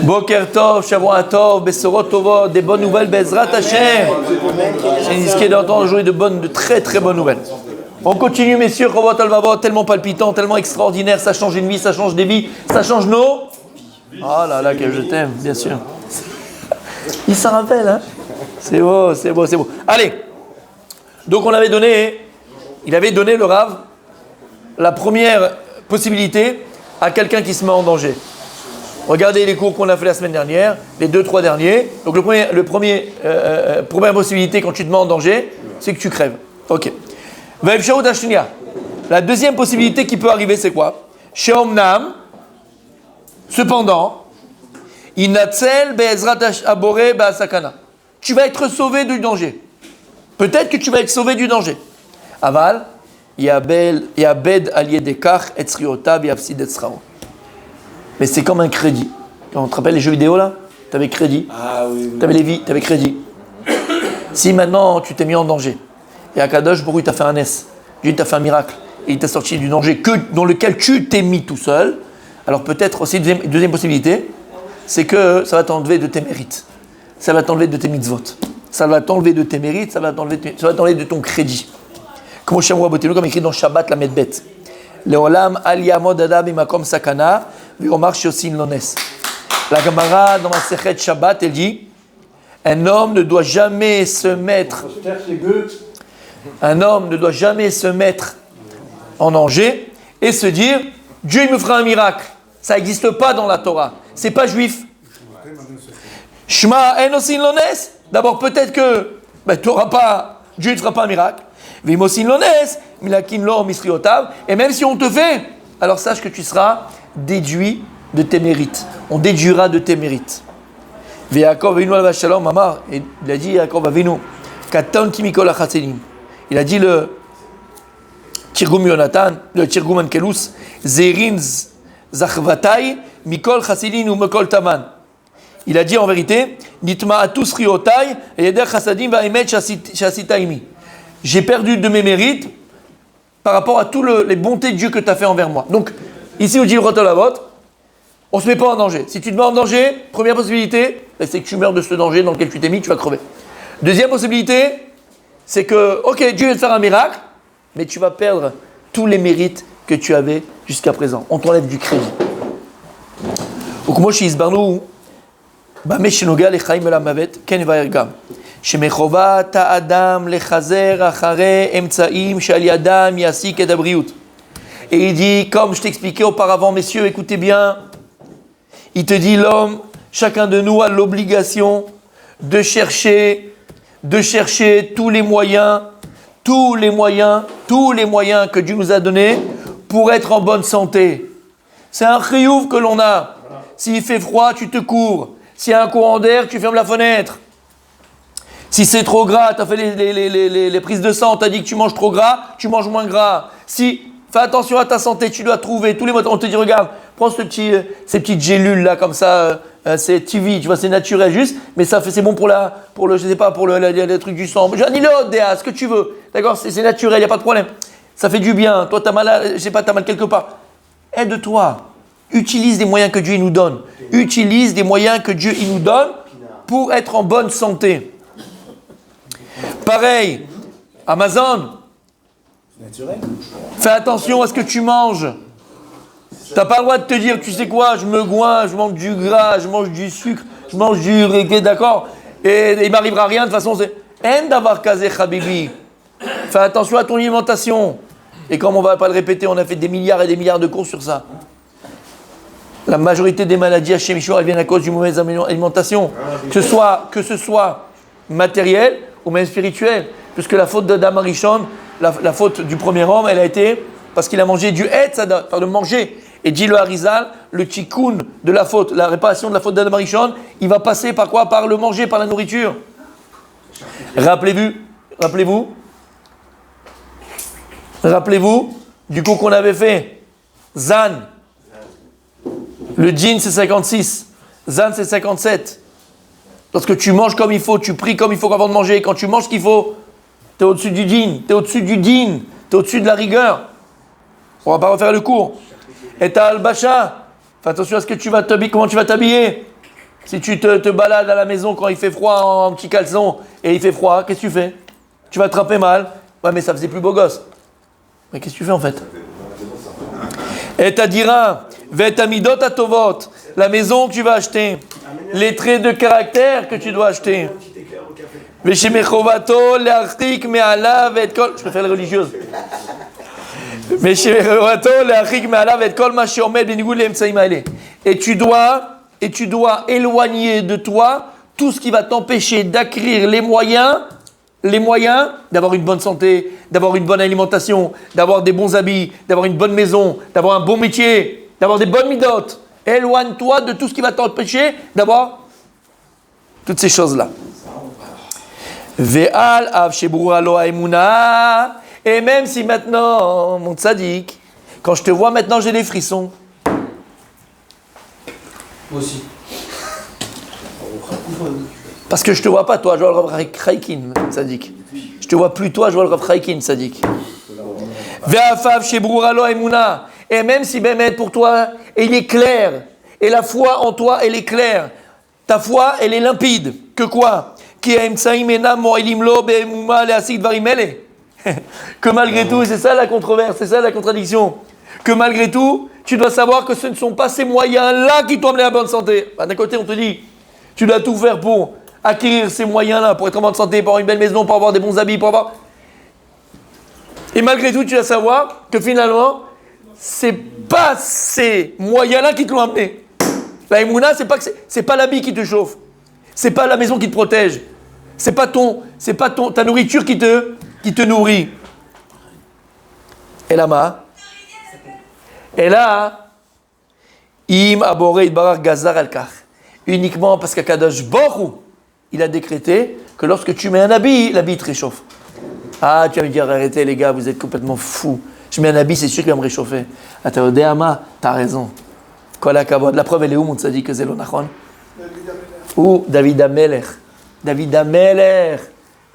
Boker Tov, Shavua Tov, Besorot Tovot, des bonnes nouvelles, Bezrat Hashem. C'est une disquette d'entendre aujourd'hui de très très bonnes nouvelles. On continue, messieurs, Chovot Alvavot, tellement palpitant, tellement extraordinaire, ça change une vie, ça change des vies, ça change nos. Oh là là, que je t'aime, bien sûr. Il s'en rappelle, hein. C'est beau, c'est beau, c'est beau. Allez, donc il avait donné le Rav la première possibilité à quelqu'un qui se met en danger. Regardez les cours qu'on a fait la semaine dernière, les 2-3 derniers. Donc première possibilité quand tu te mets en danger, c'est que tu crèves. Ok. La deuxième possibilité qui peut arriver, c'est quoi? Sheomnam, cependant, Inatzel be'ezrat abore ba'asakana. Tu vas être sauvé du danger. Peut-être que tu vas être sauvé du danger. Aval, yabed al yedekach et sriotav yafsid et srao. Mais c'est comme un crédit. Quand on te rappelle les jeux vidéo là, tu avais crédit. Ah oui. Tu avais les vies, tu avais crédit. Si maintenant tu t'es mis en danger, et Akadosh Baruch Hu t'a fait un S, Dieu t'a fait un miracle, et il t'a sorti du danger dans lequel tu t'es mis tout seul, alors peut-être aussi, deuxième possibilité, c'est que ça va t'enlever de tes mérites. Ça va t'enlever de tes mitzvot. Ça va t'enlever de tes mérites, ça va t'enlever de ton crédit. Comme écrit dans Shabbat la Medbet. Leolam al yamod adam imakom sakana, viomar shosin lones. La Gemara dans ma Sechet Shabbat, elle dit, un homme ne doit jamais se mettre en danger et se dire, Dieu il me fera un miracle. Ça n'existe pas dans la Torah. C'est pas juif. Shema en osin lones. D'abord peut-être que Dieu ne fera pas un miracle. Vimosin lones, milakin lo misriotav. Et même si on te fait, alors sache que tu seras déduit de tes mérites. On déduira de tes mérites. Ve'Yaakov Avinu alav shalom amar. Il a dit Yaakov Avinu, katanti mikol hachaselim. Il a dit le Tirgum Yonatan, le Tirgum Ankelus, zerin zachvatai mikol chasilin ou mikol taman. Il a dit en vérité, nitma'atus riotai et yeder chasadim va'emet shasitaimi. J'ai perdu de mes mérites par rapport à toutes les bontés de Dieu que tu as fait envers moi. Donc, ici au Divrot Olavot, on ne se met pas en danger. Si tu te mets en danger, première possibilité, c'est que tu meurs de ce danger dans lequel tu t'es mis, tu vas crever. Deuxième possibilité, c'est que, ok, Dieu va te faire un miracle, mais tu vas perdre tous les mérites que tu avais jusqu'à présent. On t'enlève du crédit. וכמו שהסברנו, במה שנוגע לחיים ולמוות, כן יבאר גם. שמחובת האדם לחזר אחרי אמצעים שעל ידם ישיג את הבריאות. Et il dit, comme je t'expliquais auparavant, messieurs, écoutez bien, il te dit, l'homme, chacun de nous a l'obligation de chercher tous les moyens que Dieu nous a donnés pour être en bonne santé. C'est un chiyuv que l'on a. S'il fait froid, tu te couvres. S'il y a un courant d'air, tu fermes la fenêtre. Si c'est trop gras, tu as fait les prises de sang, tu as dit que tu manges trop gras, tu manges moins gras. Si, fais attention à ta santé, tu dois trouver tous les matins. On te dit, regarde, prends ces petites gélules là, comme ça, c'est TV, tu vois, c'est naturel juste, mais ça fait, c'est bon pour le truc du sang. Anilote, ce que tu veux, d'accord, c'est naturel, il n'y a pas de problème. Ça fait du bien, toi tu as mal, t'as mal quelque part. Aide-toi, utilise les moyens que Dieu nous donne. Utilise les moyens que Dieu nous donne pour être en bonne santé. Pareil, Amazon, fais attention à ce que tu manges. Tu n'as pas le droit de te dire, tu sais quoi, je me goinfre, je mange du gras, je mange du sucre, je mange du reggae, d'accord, et il ne m'arrivera rien, de toute façon, c'est En d'avoir kazé Habibi. Fais attention à ton alimentation. Et comme on ne va pas le répéter, on a fait des milliards et des milliards de cours sur ça. La majorité des maladies à Shemishor, elles viennent à cause d'une mauvaise alimentation. Que ce soit matériel ou même spirituel. Puisque la faute d'Adam Arishon, la faute du premier homme, elle a été parce qu'il a mangé du Etz Hadat, par le manger. Et dit le Harizal, le tikkun de la faute, la réparation de la faute d'Adam Arishon, il va passer par quoi? Par le manger, par la nourriture. Rappelez-vous du coup qu'on avait fait. Zan. Le djinn c'est 56. Zan c'est 57. Lorsque tu manges comme il faut, tu pries comme il faut avant de manger. Quand tu manges ce qu'il faut, tu es au-dessus du djinn. Tu es au-dessus de la rigueur. On va pas refaire le cours. Et ta al-basha, Fais attention à ce que tu vas t'habiller, comment tu vas t'habiller. Si tu te balades à la maison quand il fait froid en petit caleçon et il fait froid, qu'est-ce que tu fais? Tu vas attraper mal. Ouais, mais ça faisait plus beau gosse. Mais qu'est-ce que tu fais en fait? Et ta dira, vet amidot atovot, la maison que tu vas acheter, les traits de caractère que tu dois acheter. Veshemechovato leachik me'alav et kol. Je préfère les religieuses. Veshemechovato leachik me'alav et kol ma sheomed benigoud le'emtsaim ha'ele. Et tu dois éloigner de toi tout ce qui va t'empêcher d'acquérir les moyens d'avoir une bonne santé, d'avoir une bonne alimentation, d'avoir des bons habits, d'avoir une bonne maison, d'avoir un bon métier, d'avoir des bonnes midotes. Éloigne-toi de tout ce qui va t'empêcher d'avoir toutes ces choses-là. Ve'al av shebrura lo ha'emuna. Et même si maintenant, mon tzaddik, quand je te vois maintenant, j'ai des frissons. Moi aussi. Parce que je te vois pas, toi, je vois le Rav Chaikin, Sadik. Je te vois plus, toi, je vois le Rav Chaikin, Sadik. Ve'afav shebrura lo ha'emuna. Et même si Bémet pour toi, il est clair, et la foi en toi, elle est claire, ta foi, elle est limpide. Que quoi? Que malgré tout, et c'est ça la controverse, c'est ça la contradiction, que malgré tout, tu dois savoir que ce ne sont pas ces moyens-là qui t'ont amené à la bonne santé. D'un côté, on te dit, tu dois tout faire pour acquérir ces moyens-là, pour être en bonne santé, pour avoir une belle maison, pour avoir des bons habits, pour avoir... Et malgré tout, tu dois savoir que finalement, c'est pas ces moyens-là qui te l'ont amené. La Emouna, c'est pas l'habit qui te chauffe. C'est pas la maison qui te protège. C'est pas ta nourriture qui te nourrit. Et là, im aboré idbarar gazar al-kach. Uniquement parce qu'Akadosh Baruch Hu, il a décrété que lorsque tu mets un habit, l'habit te réchauffe. Ah, tu vas me dire, arrêtez les gars, vous êtes complètement fous. Je mets un habit, c'est sûr qu'il va me réchauffer. Ah, t'as raison. La preuve, elle est où, mon tzaddik, que c'est l'onachon? Ou David Amelech. David Amelech.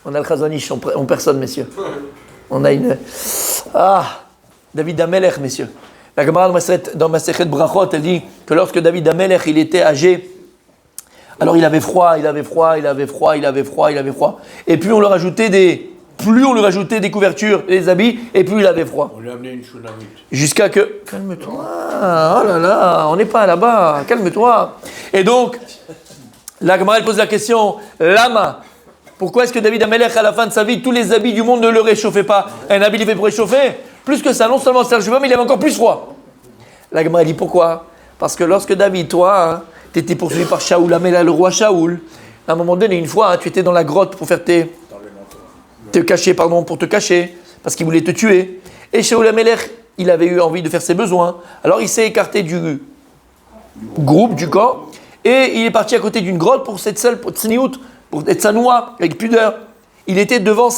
On a le Chazonish en personne, messieurs. On a une... David Amelech, messieurs. La Gemara dans Masechet Brachot, elle dit que lorsque David Amelech, il était âgé, alors il avait froid. Et plus on lui rajoutait des couvertures, des habits, et plus il avait froid. On lui a amené une chounamite. Jusqu'à que... Calme-toi. Oh là là, on n'est pas là-bas. Calme-toi. Et donc, la Gemara, elle pose la question, Lama, pourquoi est-ce que David Amelech, à la fin de sa vie, tous les habits du monde ne le réchauffaient pas? Un habit, il est fait pour réchauffer. Plus que ça, non seulement ça le réchauffe, mais il avait encore plus froid. La Gemara, elle dit pourquoi? Parce que lorsque David, toi, tu étais poursuivi par Shaoul, le roi Shaoul, à un moment donné, une fois, tu étais dans la grotte pour faire pour te cacher, parce qu'il voulait te tuer. Et Shaoul Amelech, il avait eu envie de faire ses besoins. Alors il s'est écarté du groupe, du camp, et il est parti à côté d'une grotte pour cette seule, pour être sanoua, avec pudeur. Il était devant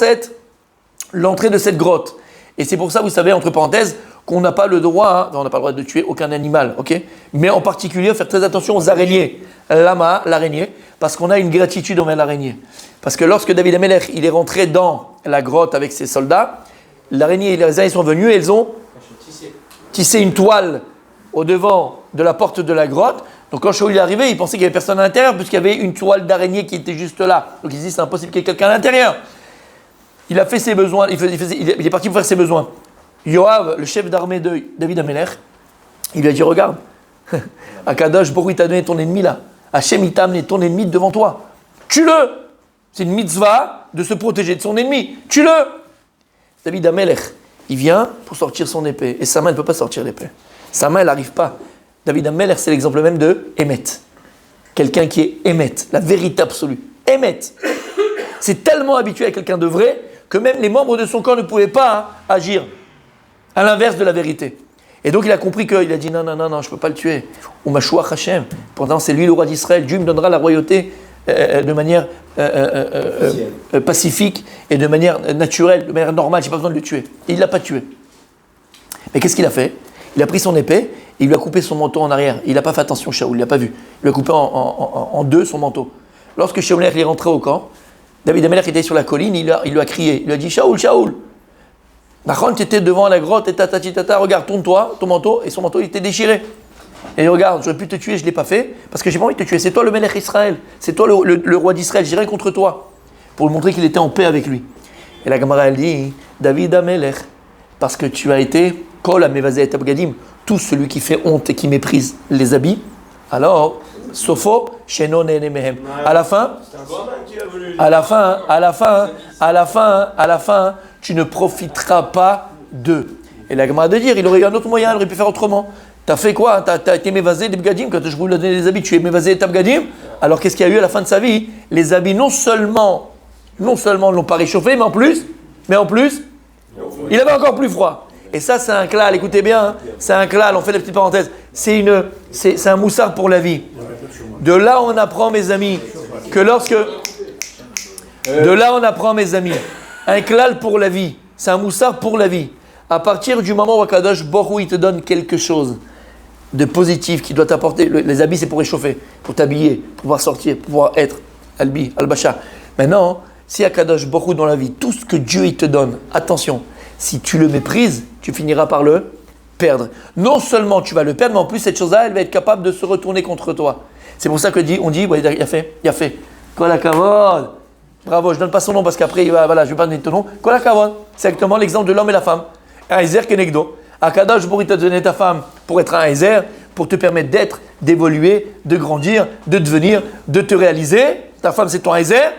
l'entrée de cette grotte. Et c'est pour ça, vous savez, entre parenthèses, qu'on n'a pas le droit, on n'a pas le droit de tuer aucun animal, ok? Mais en particulier, faire très attention aux araignées. Lama, l'araignée, parce qu'on a une gratitude envers l'araignée. Parce que lorsque David Amelech, il est rentré dans la grotte avec ses soldats, l'araignée et les araignées sont venus et elles ont tissé une toile au devant de la porte de la grotte. Donc quand Shaoul est arrivé, il pensait qu'il n'y avait personne à l'intérieur, puisqu'il y avait une toile d'araignée qui était juste là. Donc il dit, c'est impossible qu'il y ait quelqu'un à l'intérieur. Il a fait ses besoins, il est parti pour faire ses besoins. Yoav, le chef d'armée de David Amelech, il lui a dit, regarde, Akadosh Baruch Hu t'a donné ton ennemi là. Hachem, il t'a amené ton ennemi devant toi. Tue-le! C'est une mitzvah de se protéger de son ennemi. Tue-le! David Amelech, il vient pour sortir son épée. Et sa main, elle ne peut pas sortir l'épée. Sa main, elle n'arrive pas. David Amelech, c'est l'exemple même de Emet. Quelqu'un qui est Emet, la vérité absolue. Emet. C'est tellement habitué à quelqu'un de vrai que même les membres de son corps ne pouvaient pas agir à l'inverse de la vérité. Et donc il a compris qu'il a dit non, je ne peux pas le tuer. Ou Mashuach Hashem. Pourtant, c'est lui le roi d'Israël. Dieu me donnera la royauté de manière pacifique et de manière naturelle, de manière normale. Je n'ai pas besoin de le tuer. Et il ne l'a pas tué. Mais qu'est-ce qu'il a fait? Il a pris son épée et il lui a coupé son manteau en arrière. Il n'a pas fait attention, Shaoul, il n'a pas vu. Il lui a coupé en deux son manteau. Lorsque Shaoul est rentré au camp, David Amelech était sur la colline, il lui a crié. Il lui a dit, Shaoul, Nachon, tu étais devant la grotte et tata, regarde, tourne-toi, ton manteau, et son manteau il était déchiré. Et regarde, j'aurais pu te tuer, je ne l'ai pas fait, parce que j'ai pas envie de te tuer. C'est toi le Melech Israël, c'est toi le roi d'Israël, j'ai rien contre toi. Pour lui montrer qu'il était en paix avec lui. Et la Gemara, elle dit, David Amelech, parce que tu as été, Kol Amevazeh et Abgadim, tout celui qui fait honte et qui méprise les habits, alors, Sofo, Sheno Nene Mehem. À la fin, tu ne profiteras pas d'eux. Et la Gemara de dire, il aurait eu un autre moyen, il aurait pu faire autrement. T'as fait quoi? T'as été mévasé des bgadim, quand je voulais donner des habits, tu es mévasé des bgadim. Alors qu'est-ce qu'il y a eu à la fin de sa vie? Les habits non seulement ne l'ont pas réchauffé, mais en plus, il avait encore plus froid. Et ça, c'est un klal, écoutez bien, hein, c'est un klal, on fait des petites parenthèses. C'est un moussard pour la vie. De là, on apprend, mes amis, que un klal pour la vie, c'est un moussard pour la vie. À partir du moment où Akadosh Baruch Hu, il te donne quelque chose de positif qui doit t'apporter, les habits c'est pour réchauffer, pour t'habiller, pour pouvoir sortir, pour pouvoir être Albi, Al-Basha. Maintenant, si Akadosh Baruch Hu dans la vie, tout ce que Dieu il te donne, attention, si tu le méprises, tu finiras par le perdre. Non seulement tu vas le perdre, mais en plus cette chose-là, elle va être capable de se retourner contre toi. C'est pour ça que on dit, ouais, il a fait. Kol hakavod. Bravo, je donne pas son nom parce qu'après, je vais pas donner ton nom. Kol hakavod. C'est exactement l'exemple de l'homme et la femme. Un Ezer kenegdo. Akadosh Baruch Hu t'a donné ta femme pour être un Ezer, pour te permettre d'être, d'évoluer, de grandir, de devenir, de te réaliser. Ta femme, c'est ton Ezer.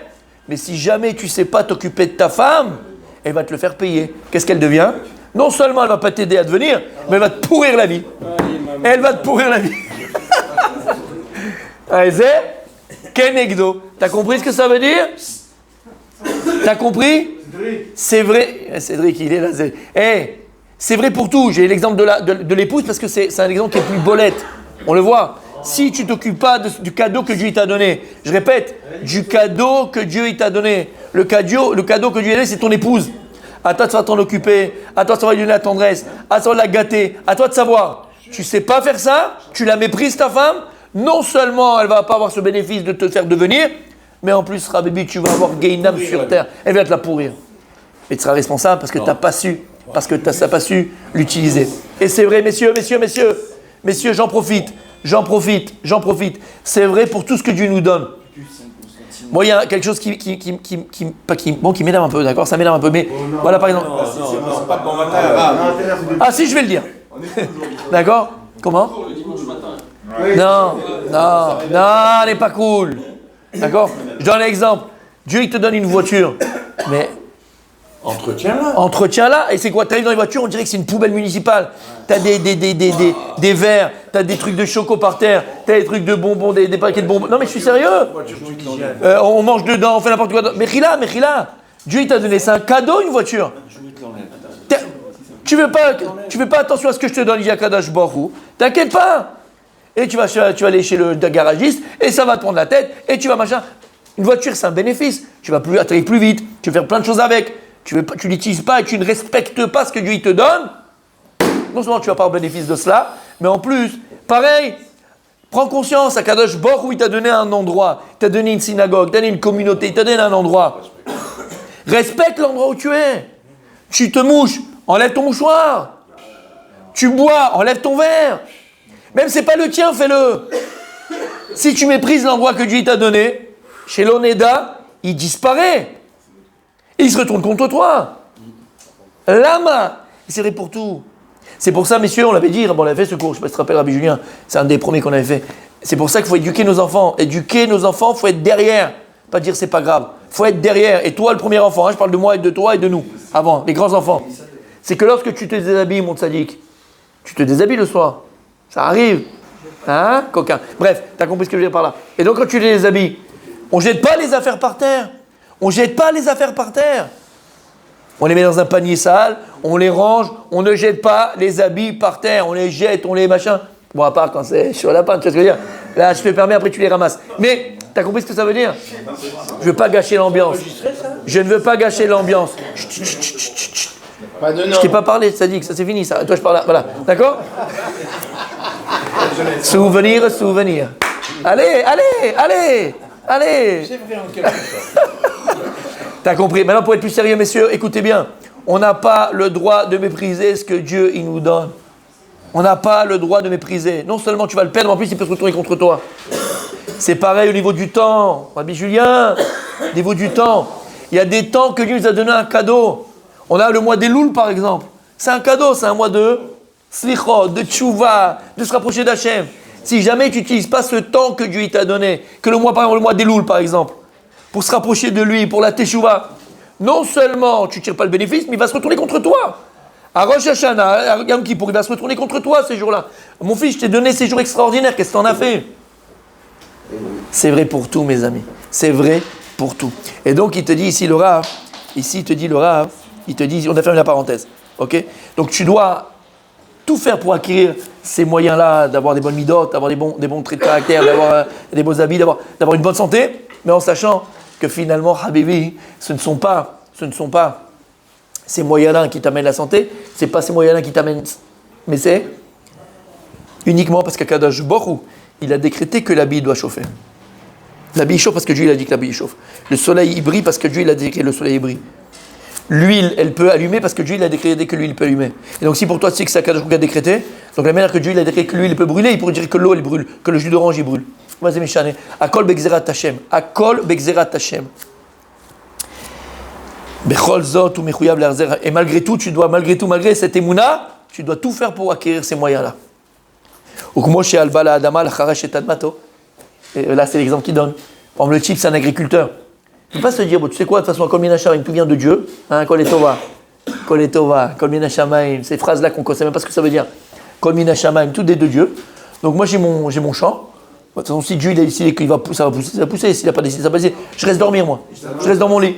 Mais si jamais tu ne sais pas t'occuper de ta femme, elle va te le faire payer. Qu'est-ce qu'elle devient? Non seulement elle ne va pas t'aider à devenir, mais elle va te pourrir la vie. Elle va te pourrir la vie. Un Ezer kenegdo. T'as compris ce que ça veut dire? T'as compris? C'est vrai. Cédric, il est là. C'est vrai pour tout. J'ai l'exemple de l'épouse parce que c'est un exemple qui est plus bolette. On le voit. Si tu ne t'occupes pas du cadeau que Dieu t'a donné, je répète, du cadeau que Dieu t'a donné. Le cadeau que Dieu t'a donné, c'est ton épouse. À toi de savoir t'en occuper. À toi de savoir lui donner la tendresse. À toi de la gâter. À toi de savoir. Tu ne sais pas faire ça. Tu la méprises, ta femme. Non seulement elle ne va pas avoir ce bénéfice de te faire devenir, mais en plus, Rabbi, tu vas avoir Gainam sur terre. Elle va te la pourrir. Et tu seras responsable parce que tu n'as pas su. Parce que tu n'as pas su l'utiliser. Et c'est vrai, messieurs, j'en profite. C'est vrai pour tout ce que Dieu nous donne. Moi, il y a quelque chose qui m'énerve un peu, d'accord? Ça m'énerve un peu, mais voilà, par exemple. Ah si, je vais le dire. D'accord? Comment? Non, elle n'est pas cool. D'accord? Je donne un exemple. Dieu, il te donne une voiture, mais... Entretiens-la. Et c'est quoi? Tu arrives dans les voitures, on dirait que c'est une poubelle municipale. Tu as des verres, tu as des trucs de choco par terre, tu as des trucs de bonbons, des paquets de bonbons. Non, mais je suis sérieux. On mange dedans, on fait n'importe quoi. Mais Khila, Dieu, il t'a donné, c'est un cadeau, une voiture. Tu veux pas attention à ce que je te donne, Yakadosh Baruch Hu. T'inquiète pas. Et tu vas aller chez le garagiste, et ça va te prendre la tête, et tu vas machin. Une voiture, c'est un bénéfice. Tu vas atterrir plus vite, tu vas faire plein de choses avec. Tu l'utilises pas et tu ne respectes pas ce que Dieu il te donne. Non seulement tu vas pas avoir bénéfice de cela, mais en plus, pareil, prends conscience, Akadosh Baruch Hu, il t'a donné un endroit, il t'a donné une synagogue, il t'a donné une communauté, il t'a donné un endroit. Respecte l'endroit où tu es. Tu te mouches, enlève ton mouchoir. Tu bois, enlève ton verre. Même si c'est pas le tien, fais-le. Si tu méprises l'endroit que Dieu t'a donné, chez l'Oneda, il disparaît. Et il se retourne contre toi. Lama. C'est vrai pour tout. C'est pour ça, messieurs, on l'avait dit, on avait fait ce cours, je ne sais pas si tu te rappelles, Rabbi Julien, c'est un des premiers qu'on avait fait. C'est pour ça qu'il faut éduquer nos enfants. Éduquer nos enfants, il faut être derrière. Pas dire c'est pas grave. Il faut être derrière. Et toi, le premier enfant, je parle de moi et de toi et de nous, avant, les grands enfants. C'est que lorsque tu te déshabilles, mon tzaddik, tu te déshabilles le soir. Ça arrive. Hein, coquin. Bref, tu as compris ce que je veux dire par là. Et donc, quand tu les déshabilles, on ne jette pas les affaires par terre. On les met dans un panier sale, on les range, on ne jette pas les habits par terre, on les jette, on les machin. Bon, à part quand c'est sur la panne, tu vois ce que je veux dire? Là, je te permets, après tu les ramasses. Mais, t'as compris ce que ça veut dire? Je ne veux pas gâcher l'ambiance. Je ne veux pas gâcher l'ambiance. Je t'ai pas parlé, ça dit que ça c'est fini, ça. Toi, je parle là, voilà. D'accord? Souvenir. Allez. T'as compris? Maintenant, pour être plus sérieux, messieurs, écoutez bien. On n'a pas le droit de mépriser ce que Dieu il nous donne. On n'a pas le droit de mépriser. Non seulement tu vas le perdre, mais en plus il peut se retourner contre toi. C'est pareil au niveau du temps. Rabbi Julien, au niveau du temps. Il y a des temps que Dieu nous a donné un cadeau. On a le mois d'Elul par exemple. C'est un cadeau, c'est un mois de slichot, de tchouva, de se rapprocher d'Hachem. Si jamais tu n'utilises pas ce temps que Dieu t'a donné, que le mois, par exemple, le mois d'Elul par exemple, pour se rapprocher de lui, pour la teshuva, non seulement tu ne tires pas le bénéfice, mais il va se retourner contre toi. À Rosh Hashanah, à Yom Kippour, il va se retourner contre toi ces jours-là. Mon fils, je t'ai donné ces jours extraordinaires, qu'est-ce que tu en as fait? C'est vrai pour tout, mes amis. C'est vrai pour tout. Et donc, il te dit ici, le Rav, il te dit, on a fermé la parenthèse. Ok? Donc, tu dois tout faire pour acquérir ces moyens-là, d'avoir des bonnes midotes, d'avoir des bons traits de caractère, d'avoir des beaux habits, d'avoir une bonne santé, mais en sachant que finalement, Habibi, ce ne sont pas ces moyens-là qui t'amènent la santé, ce n'est pas ces moyens-là qui t'amènent, mais c'est uniquement parce qu'Akadosh Baruch Hu, il a décrété que l'habit doit chauffer. L'habit chauffe parce que Dieu il a dit que l'habit chauffe. Le soleil il brille parce que Dieu il a dit que le soleil brille. L'huile, elle peut allumer parce que Dieu il a décrété que l'huile peut allumer. Et donc si pour toi tu sais que c'est Akadosh Baruch Hu qui a décrété, donc la manière que Dieu il a décrété que l'huile peut brûler, il pourrait dire que l'eau elle brûle, que le jus d'orange il brûle. Vas-y Michane. Akol begzerat Hashem. Akol begzerat Hashem. Bechol zot ou mechuyab l'erzer. Et malgré tout, malgré cette émouna, tu dois tout faire pour acquérir ces moyens-là. Et là, c'est l'exemple qu'il donne. Par exemple, le type, c'est un agriculteur. Il ne peut pas se dire, bon, tu sais quoi, de toute façon, Kol min hashamaim, tout vient de Dieu. Kol etova, Kol min hashamaim, ces phrases-là qu'on ne sait même pas ce que ça veut dire. Kol min hashamaim, tout est de Dieu. Donc moi, j'ai mon champ. De toute façon, si Dieu il a décidé qu'il va pousser, ça va pousser. S'il n'a pas décidé, ça va pousser. Je reste dormir, moi. Je reste dans mon lit.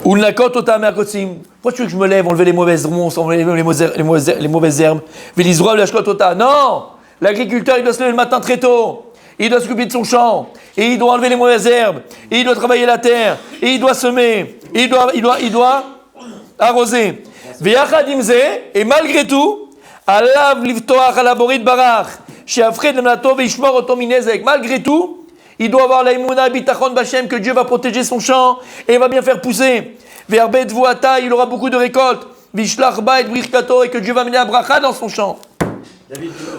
Ou nakot otam akotzim. Pourquoi tu veux que je me lève, enlever les mauvaises ronces, enlever les mauvaises herbes? Velizroa l'ashkot ota. Non! L'agriculteur, il doit se lever le matin très tôt. Il doit s'occuper de son champ. Et il doit enlever les mauvaises herbes. Et il doit travailler la terre. Et il doit semer. Et il doit arroser. Ve'yachad imze. Et malgré tout, alav livtoach alaborit barach. Malgré tout, il doit avoir l'aïmouna bitachon b'Hashem que Dieu va protéger son champ et va bien faire pousser. Ve'arbet vuata, il aura beaucoup de récoltes. Vishlach bait brichkato et que Dieu va mener la bracha dans son champ.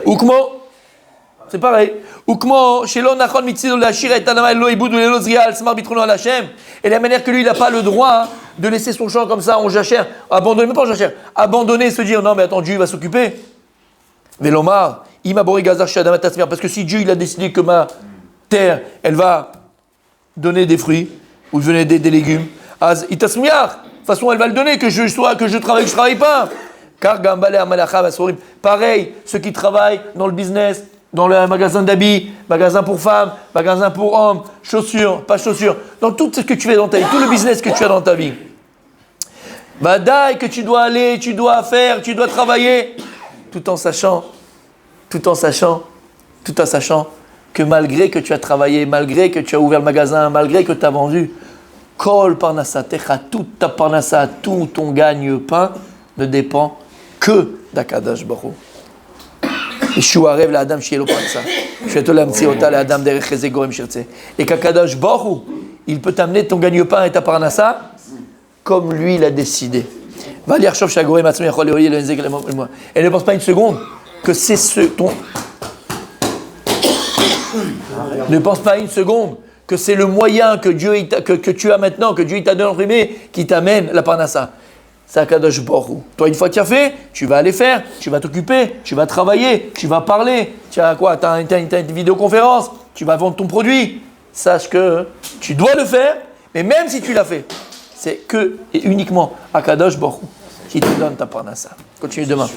Ukmo, c'est pareil. Ukmo, shelon nachon mitzido lashir et tanama elo ibud elo zrial smar bitrono al Hashem. Et la manière que lui, il n'a pas le droit de laisser son champ comme ça en jachère, abandonner, même pas en jachère, abandonner et se dire non mais attends, Dieu va s'occuper. Velomar. Parce que si Dieu il a décidé que ma terre, elle va donner des fruits, ou donner des légumes, de toute façon elle va le donner, que je travaille pas. Car pareil, ceux qui travaillent dans le business, dans le magasin d'habits, magasin pour femmes, magasin pour hommes, chaussures, pas chaussures, dans tout ce que tu fais dans ta vie, tout le business que tu as dans ta vie. Badaï que tu dois aller, tu dois faire, tu dois travailler, tout en sachant que malgré que tu as travaillé, malgré que tu as ouvert le magasin, malgré que tu as vendu, kol parnasatecha, toute ta parnasa, tout ton gagne-pain ne dépend que d'Akadosh Baruch Hu. Yeshua la Adam shielo parnasa. Sheto lamtziota la Adam derech chezek gorem shirtze. Et qu'Akadosh Baruch Hu, il peut t'amener ton gagne-pain et ta parnasa comme lui l'a décidé. Va lire Shov Shagorem Atzmi Yachol Leoyer le Nzeg le moi. Et ne pense pas une seconde que c'est ne pense pas une seconde que c'est le moyen que Dieu que tu as maintenant, que Dieu t'a donné, qui t'amène la parnassa. C'est Akadosh Baruch Hu. Toi, une fois que tu as fait, tu vas aller faire, tu vas t'occuper, tu vas travailler, tu vas parler. Tu as quoi? Tu as une vidéoconférence, tu vas vendre ton produit. Sache que tu dois le faire, mais même si tu l'as fait, c'est que et uniquement Akadosh Baruch Hu qui te donne ta parnassa. Continue demain.